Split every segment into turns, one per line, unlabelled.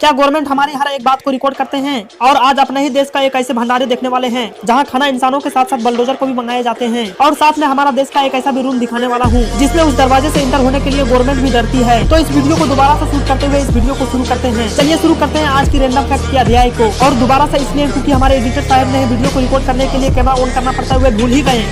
क्या गवर्नमेंट हमारी हर एक बात को रिकॉर्ड करते हैं? और आज अपने ही देश का एक ऐसे भंडारे देखने वाले हैं जहां खाना इंसानों के साथ साथ बलडोजर को भी मंगाए जाते हैं। और साथ में हमारा देश का एक ऐसा भी रूम दिखाने वाला हूँ जिसमें उस दरवाजे से इंटर होने के लिए गवर्नमेंट भी डरती है। तो इस वीडियो को दोबारा से शूट करते हुए इस वीडियो को शुरू करते हैं। चलिए शुरू करते हैं आज की रैंडम फैक्ट के अध्याय को। और दोबारा से इसलिए क्योंकि हमारे एडिटर साहब ने वीडियो को रिकॉर्ड करने के लिए कैमरा ऑन करना पड़ता हुए भूल ही गए।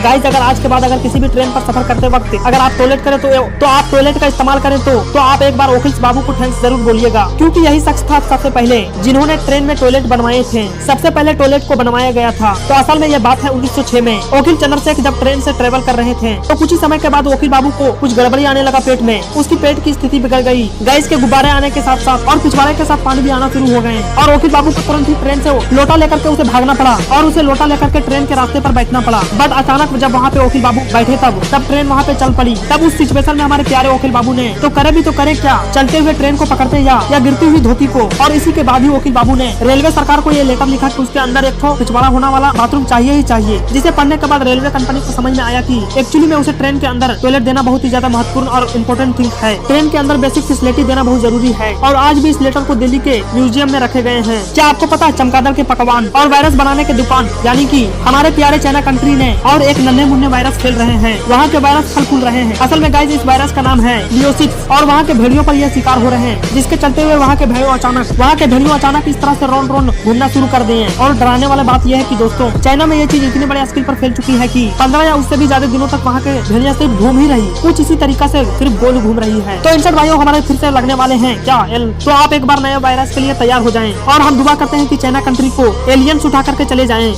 गाइस, अगर आज के बाद अगर किसी भी ट्रेन पर सफर करते वक्त अगर आप टॉयलेट करें तो आप टॉयलेट का इस्तेमाल करें तो आप एक बार ओखिल बाबू को थैंक्स जरूर बोलिएगा, क्योंकि यही शख्स था सबसे पहले जिन्होंने ट्रेन में टॉयलेट बनवाए थे। सबसे पहले टॉयलेट को बनवाया गया था। तो असल में यह बात है 1906 में ओखिल चंद्रशेखर जब ट्रेन से ट्रेवल कर रहे थे तो कुछ ही समय के बाद ओखिल बाबू को कुछ गड़बड़ी आने लगा पेट में। उसकी पेट की स्थिति बिगड़ गई। गैस के गुब्बारे आने के साथ साथ और पिछवाड़े के साथ पानी भी आना शुरू हो गए और ओखिल बाबू को तुरंत ही ट्रेन से लोटा लेकर के उसे भागना पड़ा और उसे लोटा लेकर के ट्रेन के रास्ते पर बैठना पड़ा। बट अचानक जब वहाँ पे ओखिल बाबू बैठे तब ट्रेन वहाँ पे चल पड़ी। तब उस सिचुएशन में हमारे प्यारे ओखिल बाबू ने तो करे क्या, चलते हुए ट्रेन को पकड़ते या गिरती हुई धोती को। और इसी के बाद ही ओखिल बाबू ने रेलवे सरकार को ये लेटर लिखा कि उसके अंदर एक पिछवाड़ा होने वाला बाथरूम चाहिए ही चाहिए। जिसे पढ़ने के बाद रेलवे कंपनी को समझ में आया कि एक्चुअली में उसे ट्रेन के अंदर टॉयलेट देना बहुत ही ज्यादा महत्वपूर्ण और इम्पोर्टेंट थिंग है। ट्रेन के अंदर बेसिक फैसिलिटी देना बहुत जरूरी है। और आज भी इस लेटर को दिल्ली के म्यूजियम में रखे गए हैं। क्या आपको पता है चमगादड़ के पकवान और वायरस बनाने के दुकान यानी कि हमारे प्यारे चाइना कंट्री ने और एक नन्हे मुन्ने वायरस फैल रहे हैं। वहाँ के वायरस फल फूल रहे हैं। असल में गाइस, इस वायरस का नाम है लियोसिस और वहाँ के भेड़ियों पर यह शिकार हो रहे हैं, जिसके चलते हुए वहाँ के भेड़ियों अचानक इस तरह से रोन घूमना शुरू कर दिए। और डराने वाली बात यह है कि दोस्तों, चाइना में ये चीज इतने बड़े स्केल पर फैल चुकी है कि 15 या उससे भी ज्यादा दिनों तक वहाँ के भेड़िया सिर्फ घूम ही रही, कुछ इसी तरीका से सिर्फ गोल घूम रही है। तो इंसान भाइयों, हमारे फिर से लगने वाले हैं क्या एल? तो आप एक बार नए वायरस के लिए तैयार हो जाएं और हम दुआ करते हैं कि चाइना कंट्री को एलियंस उठा करके चले जाएं।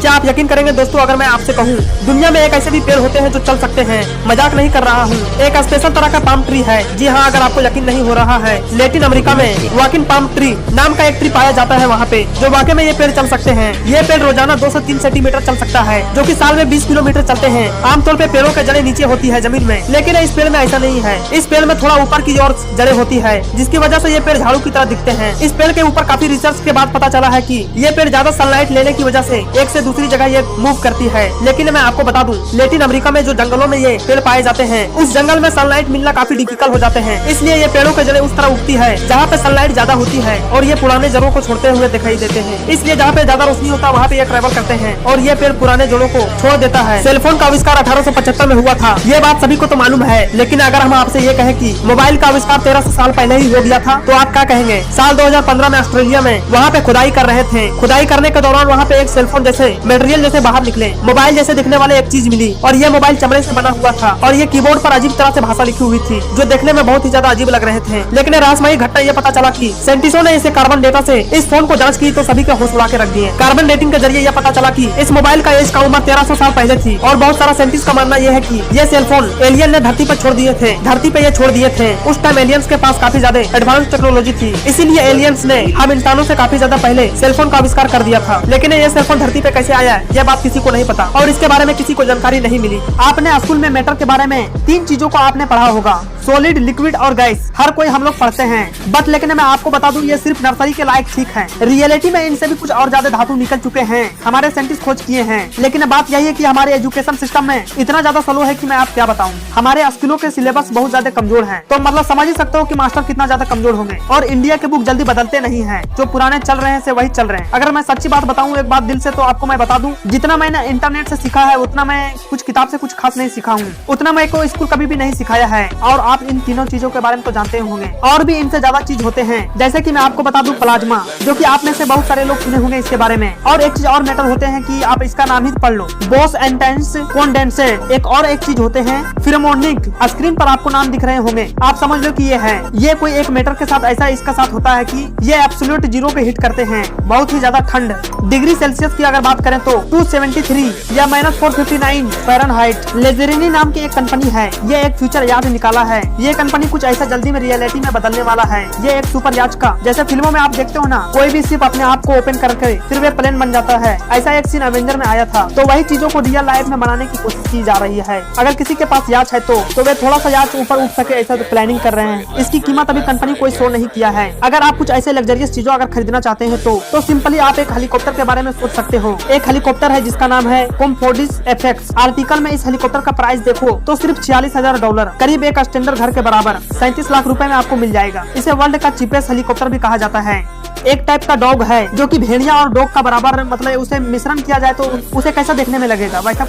क्या आप यकीन करेंगे दोस्तों, अगर मैं आपसे कहूँ दुनिया में एक ऐसे भी पेड़ होते हैं जो चल सकते हैं? मजाक नहीं कर रहा हूँ। एक स्पेशल तरह का पाम ट्री है। जी हाँ, अगर आपको यकीन नहीं हो रहा है, लैटिन अमेरिका में वाकिन पाम ट्री नाम का एक ट्री पाया जाता है वहाँ पे, जो वाकई में ये पेड़ चल सकते हैं। ये पेड़ रोजाना 2 से 3 सेंटीमीटर चल सकता है, जो कि साल में 20 किलोमीटर चलते हैं। आमतौर पे पेड़ों के जड़ें नीचे होती है जमीन में, लेकिन इस पेड़ में ऐसा नहीं है। इस पेड़ में थोड़ा ऊपर की ओर जड़ें होती है, जिसकी वजह से ये पेड़ झाड़ू की तरह दिखते हैं। इस पेड़ के ऊपर काफी रिसर्च के बाद पता चला है कि ये पेड़ ज्यादा सनलाइट लेने की वजह से एक से दूसरी जगह ये मूव करती है। लेकिन मैं आपको बता दूं, लैटिन अमेरिका में जो जंगलों में ये पेड़ पाए जाते हैं, उस जंगल में सनलाइट मिलना काफी डिफिकल्ट हो जाते हैं। इसलिए ये पेड़ों के जड़ें उस तरह उगती है जहाँ पे सनलाइट ज्यादा होती है और ये पुराने जड़ों को छोड़ते हुए दिखाई देते हैं। इसलिए जहाँ पे ज्यादा रोशनी होता है वहाँ पे ये ट्रेवल करते हैं और ये पेड़ पुराने जड़ों को छोड़ देता है। सेलफोन का आविष्कार 1875 में हुआ था, ये बात सभी को तो मालूम है। लेकिन अगर हम आपसे ये कहें कि मोबाइल का आविष्कार 1300 साल पहले ही हो गया था, तो आप क्या कहेंगे? साल 2015 में ऑस्ट्रेलिया में वहाँ पे खुदाई कर रहे थे। खुदाई करने के दौरान वहाँ पे एक सेलफोन जैसे मटेरियल जैसे बाहर निकले, मोबाइल जैसे दिखने वाले एक चीज मिली और ये मोबाइल चमड़े से बना हुआ था और ये कीबोर्ड पर अजीब तरह से भाषा लिखी हुई थी, जो देखने में बहुत ही ज्यादा अजीब लग रहे थे। लेकिन रहस्यमयी घटना ये पता चला कि साइंटिस्टों ने इसे कार्बन डेटा से इस फोन को जांच की तो सभी के होश उड़ा के रख दिए। कार्बन डेटिंग के जरिए यह पता चला कि इस मोबाइल का एज का उम्र 1300 साल पहले थी। और बहुत सारा साइंटिस्ट का मानना यह है कि ये सेलफोन एलियन ने धरती पर छोड़ दिए थे। धरती पे ये छोड़ दिए थे। उस टाइम एलियंस के पास काफी ज्यादा एडवांस टेक्नोलॉजी थी, इसीलिए एलियंस ने हम इंसानों से काफी ज्यादा पहले सेलफोन का आविष्कार कर दिया था। लेकिन ये सेलफोन धरती पे कैसे आया, यह बात किसी को नहीं पता और इसके बारे में किसी को जानकारी नहीं मिली। आपने स्कूल में मैटर के बारे में 3 चीजों को आपने पढ़ा होगा, सॉलिड, लिक्विड और गैस। हर कोई हम लोग पढ़ते हैं, बट लेकिन मैं आपको बता दूं, ये सिर्फ नर्सरी के लायक ठीक है। रियलिटी में इनसे भी कुछ और ज्यादा धातु निकल चुके हैं, हमारे साइंटिस्ट खोज किए हैं। लेकिन बात यही है कि हमारे एजुकेशन सिस्टम में इतना ज्यादा स्लो है कि मैं आप क्या बताऊं। हमारे स्कूलों के सिलेबस बहुत ज्यादा कमजोर है, तो मतलब समझ ही सकते हो कि मास्टर कितना ज्यादा कमजोर होंगे। और इंडिया के बुक जल्दी बदलते नहीं है, जो पुराने चल रहे हैं से वही चल रहे हैं। अगर मैं सच्ची बात बताऊं एक बात दिल से, तो आपको मैं बता दूं, जितना मैंने इंटरनेट से सीखा है उतना मैं कुछ किताब से कुछ खास नहीं सीखा हूँ, उतना मैं को स्कूल कभी भी नहीं सिखाया है। और आप इन तीनों चीजों के बारे में तो जानते होंगे, और भी इनसे ज्यादा चीज होते हैं। जैसे कि मैं आपको बता दूं प्लाज्मा, जो कि आप में से बहुत सारे लोग सुने होंगे इसके बारे में। और एक चीज और मैटर होते हैं कि आप इसका नाम ही पढ़ लो, बोस एंटेंस कॉन्डेंसेट। एक और एक चीज होते हैं फिरोमोनिक। स्क्रीन पर आपको नाम दिख रहे होंगे, आप समझ लो कि ये है। ये कोई एक मैटर के साथ ऐसा इसका साथ होता है कि ये एब्सोल्यूट 0 पे हिट करते हैं। बहुत ही ज्यादा ठंड डिग्री सेल्सियस की अगर बात करें तो 273 या -459 फ़ारेनहाइट। लेजरिनी नाम की एक कंपनी है, ये एक फ्यूचर याद निकाला है। ये कंपनी कुछ ऐसा जल्दी में रियलिटी में बदलने वाला है। ये एक सुपर याच का, जैसे फिल्मों में आप देखते हो ना, कोई भी शिप अपने आप को ओपन करके फिर वे प्लेन बन जाता है, ऐसा एक सीन एवेंजर में आया था। तो वही चीजों को रियल लाइफ में बनाने की कोशिश की जा रही है। अगर किसी के पास याच है तो वे थोड़ा सा याच ऊपर उठ सके, ऐसा तो प्लानिंग कर रहे हैं। इसकी कीमत अभी कंपनी कोई शो नहीं किया है। अगर आप कुछ ऐसे लग्जरियस चीजों अगर खरीदना चाहते हैं तो सिंपली आप एक हेलीकॉप्टर के बारे में सोच सकते हो। एक हेलीकॉप्टर है जिसका नाम है कोमफोर्टिस एफएक्स। आर्टिकल में इस हेलीकॉप्टर का प्राइस देखो तो सिर्फ $46,000, करीब एक स्टैंडर्ड खंडर घर के बराबर 37 लाख रुपए में आपको मिल जाएगा। इसे वर्ल्ड का चीपेस्ट हेलीकॉप्टर भी कहा जाता है। एक टाइप का डॉग है जो कि भेड़िया और डॉग का बराबर, मतलब उसे मिश्रण किया जाए तो उसे कैसा देखने में लगेगा, वैसा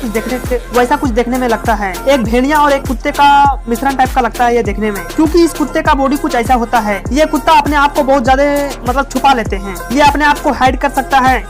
कुछ देखने में लगता है। एक भेड़िया और एक कुत्ते का मिश्रण टाइप का लगता है ये देखने में, क्योंकि इस कुत्ते का बॉडी कुछ ऐसा होता है। ये कुत्ता अपने आप को बहुत ज्यादा मतलब छुपा लेते हैं, ये अपने आप को हाइड कर सकता है।